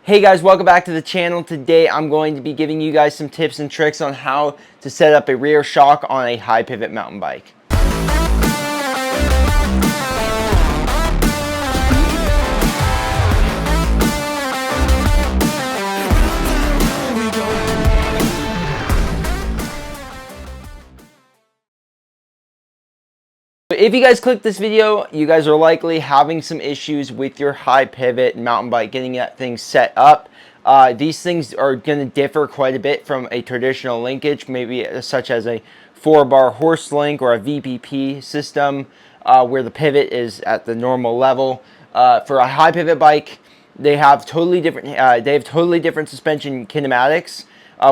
Hey guys, welcome back to the channel. Today I'm going to be giving you guys some tips and tricks on how to set up a rear shock on a high pivot mountain bike. If you guys click this video, you guys are likely having some issues with your high pivot mountain bike, getting that thing set up. These things are going to differ quite a bit from a traditional linkage, maybe such as a 4-bar horse link or a VPP system, where the pivot is at the normal level. For a high pivot bike, they have totally different suspension kinematics,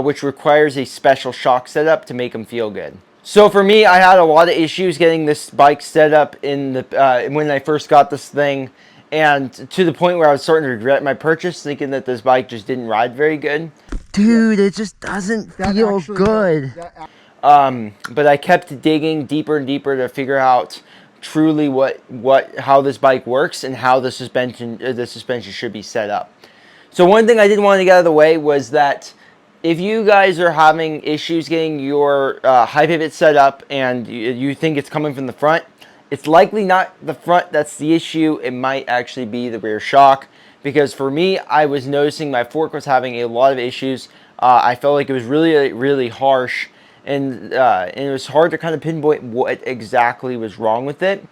which requires a special shock setup to make them feel good. So for me, I had a lot of issues getting this bike set up in the when I first got this thing, and to the point where I was starting to regret my purchase, thinking that this bike just didn't ride very good. Dude, it just doesn't feel good. But I kept digging deeper and deeper to figure out truly how this bike works and how the suspension should be set up. So one thing I did want to get out of the way was that if you guys are having issues getting your high pivot set up and you think it's coming from the front, it's likely not the front that's the issue. It might actually be the rear shock, because for me, I was noticing my fork was having a lot of issues. I felt like it was really harsh, and it was hard to kind of pinpoint what exactly was wrong with it.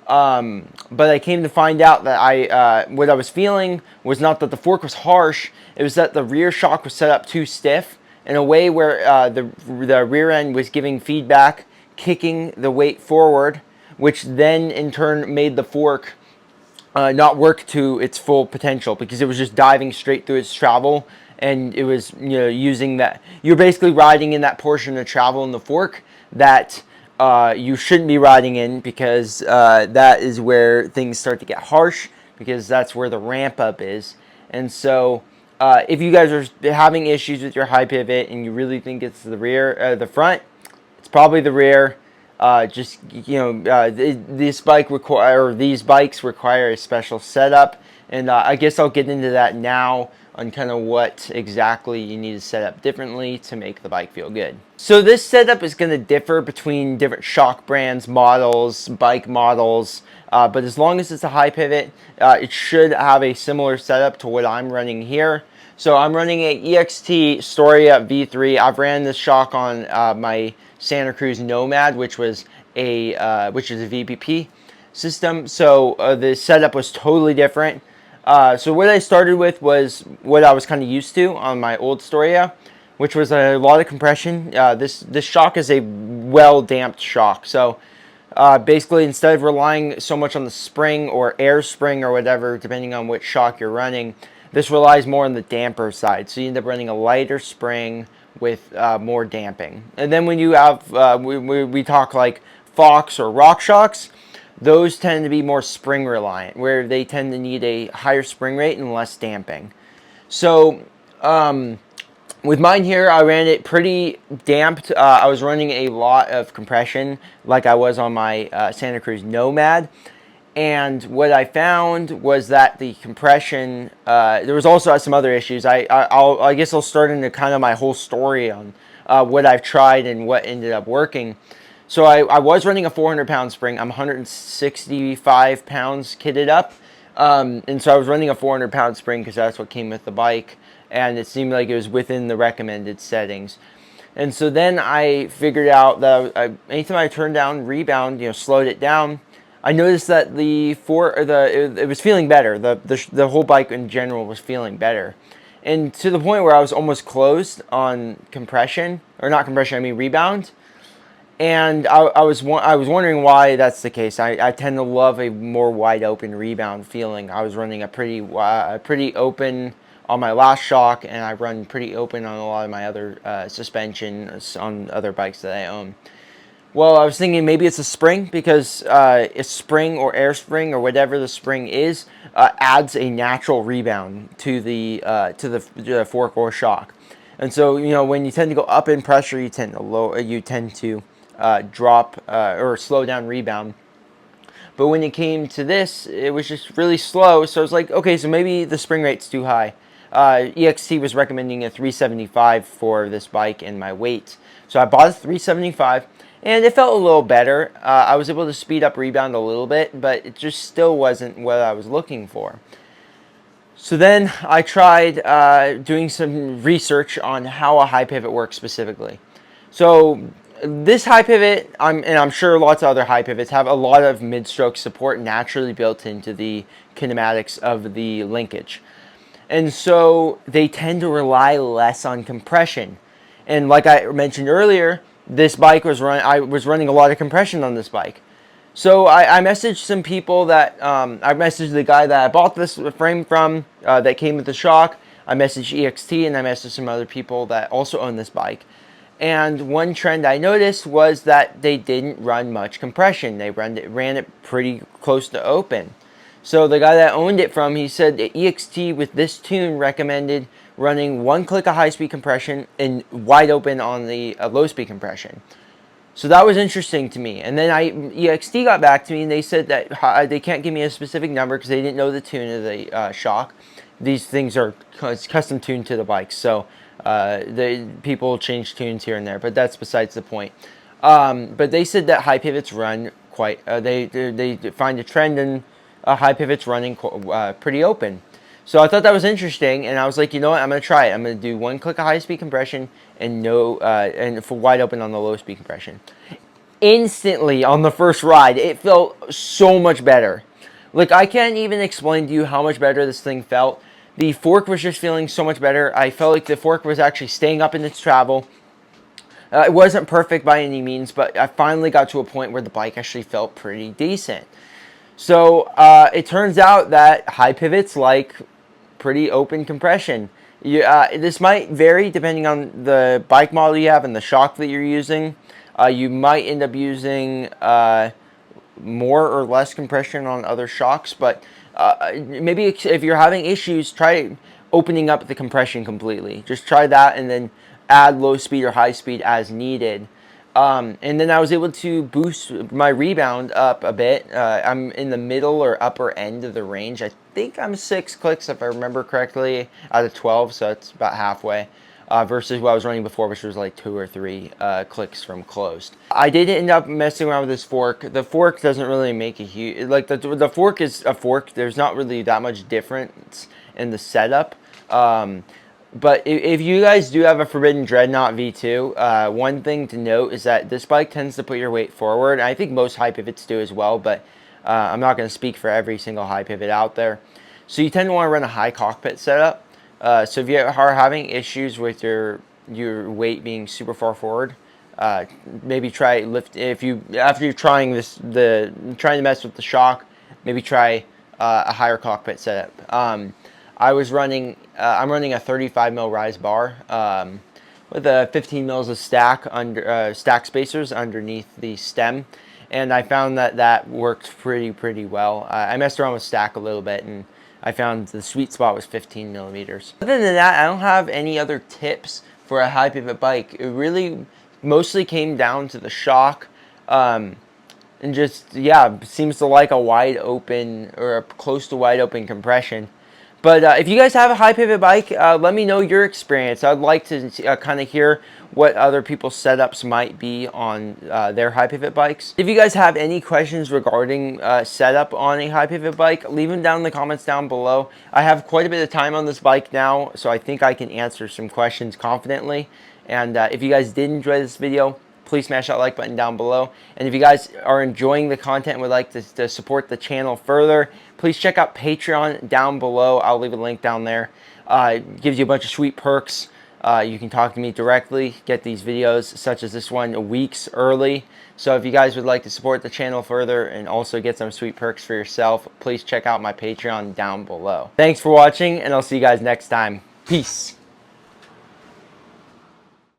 But I came to find out that what I was feeling was not that the fork was harsh, it was that the rear shock was set up too stiff in a way where the rear end was giving feedback, kicking the weight forward, which then in turn made the fork not work to its full potential, because it was just diving straight through its travel, and it was, using that. You're basically riding in that portion of travel in the fork that you shouldn't be riding in, because that is where things start to get harsh, because that's where the ramp up is. And so if you guys are having issues with your high pivot and you really think it's the rear, the front, it's probably the rear. These bikes require a special setup, and I guess I'll get into that now on kind of what exactly you need to set up differently to make the bike feel good. So this setup is going to differ between different shock brands, models, bike models, but as long as it's a high pivot, it should have a similar setup to what I'm running here. So I'm running a EXT Storia V3. I've ran this shock on my Santa Cruz Nomad, which is a VPP system. So the setup was totally different. So what I started with was what I was kind of used to on my old Storia, which was a lot of compression. This shock is a well-damped shock. So basically, instead of relying so much on the spring or air spring or whatever, depending on which shock you're running, this relies more on the damper side. So you end up running a lighter spring with more damping. And then when you have, we talk like Fox or Rock shocks, those tend to be more spring reliant, where they tend to need a higher spring rate and less damping. So with mine here, I ran it pretty damped. I was running a lot of compression like I was on my Santa Cruz Nomad. And what I found was that the compression, there was also some other issues. I guess I'll start into kind of my whole story on what I've tried and what ended up working. So I was running a 400-pound spring. I'm 165 pounds kitted up. And so I was running a 400-pound spring because that's what came with the bike. And it seemed like it was within the recommended settings. And so then I figured out that anytime I turned down rebound, slowed it down, I noticed that it was feeling better. The whole bike in general was feeling better, and to the point where I was almost closed on compression, or not compression, I mean rebound. And I was wondering why that's the case. I tend to love a more wide open rebound feeling. I was running a pretty open on my last shock, and I run pretty open on a lot of my other suspension on other bikes that I own. Well, I was thinking maybe it's a spring, because a spring or air spring or whatever the spring is adds a natural rebound to the fork or shock. And so when you tend to go up in pressure, you tend to drop or slow down rebound. But when it came to this, it was just really slow. So I was like, okay, so maybe the spring rate's too high. EXT was recommending a 375 for this bike and my weight. So I bought a 375, and it felt a little better. I was able to speed up rebound a little bit, but it just still wasn't what I was looking for. So then I tried doing some research on how a high pivot works specifically. So this high pivot, and I'm sure lots of other high pivots, have a lot of mid-stroke support naturally built into the kinematics of the linkage. And so they tend to rely less on compression. And like I mentioned earlier, this bike was I was running a lot of compression on this bike. So I messaged some people that, I messaged the guy that I bought this frame from, that came with the shock. I messaged EXT, and I messaged some other people that also own this bike. And one trend I noticed was that they didn't run much compression. They ran it pretty close to open. So the guy that owned it from, he said that EXT with this tune recommended running 1 click of high-speed compression and wide open on the low-speed compression. So that was interesting to me. And then EXT got back to me, and they said that they can't give me a specific number because they didn't know the tune of the shock. These things are custom tuned to the bikes, so people change tunes here and there, but that's besides the point. But they said that high pivots run quite. They find a trend in high pivots running pretty open. So I thought that was interesting, and I was like, you know what, I'm going to try it. I'm going to do 1 click of high-speed compression and for wide open on the low-speed compression. Instantly, on the first ride, it felt so much better. Like, I can't even explain to you how much better this thing felt. The fork was just feeling so much better. I felt like the fork was actually staying up in its travel. It wasn't perfect by any means, but I finally got to a point where the bike actually felt pretty decent. So it turns out that high pivots like pretty open compression. This might vary depending on the bike model you have and the shock that you're using. You might end up using more or less compression on other shocks, but maybe if you're having issues, try opening up the compression completely. Just try that and then add low speed or high speed as needed. And then I was able to boost my rebound up a bit. I'm in the middle or upper end of the range. I think I'm 6 clicks if I remember correctly out of 12, so it's about halfway. Versus what I was running before, which was like 2 or 3 clicks from closed. I did end up messing around with this fork. The fork doesn't really make a huge, like the fork is a fork. There's not really that much difference in the setup. But if you guys do have a Forbidden Dreadnought V2, one thing to note is that this bike tends to put your weight forward. I think most high pivots do as well, but I'm not going to speak for every single high pivot out there. So you tend to want to run a high cockpit setup. So if you are having issues with your weight being super far forward, maybe try lift. After you're trying trying to mess with the shock, maybe try a higher cockpit setup. I'm running a 35 mil rise bar with a 15 mils of stack spacers underneath the stem, and I found that worked pretty well. I messed around with stack a little bit, and I found the sweet spot was 15 millimeters. Other than that, I don't have any other tips for a high pivot bike. It really mostly came down to the shock, and just, yeah, seems to like a wide open or a close to wide open compression. But if you guys have a high pivot bike, let me know your experience. I'd like to kind of hear what other people's setups might be on their high pivot bikes. If you guys have any questions regarding setup on a high pivot bike, leave them down in the comments down below. I have quite a bit of time on this bike now, so I think I can answer some questions confidently. And if you guys did enjoy this video, please smash that like button down below. And if you guys are enjoying the content and would like to support the channel further, please check out Patreon down below. I'll leave a link down there. It gives you a bunch of sweet perks. You can talk to me directly, get these videos such as this one weeks early. So if you guys would like to support the channel further and also get some sweet perks for yourself, please check out my Patreon down below. Thanks for watching, and I'll see you guys next time. Peace.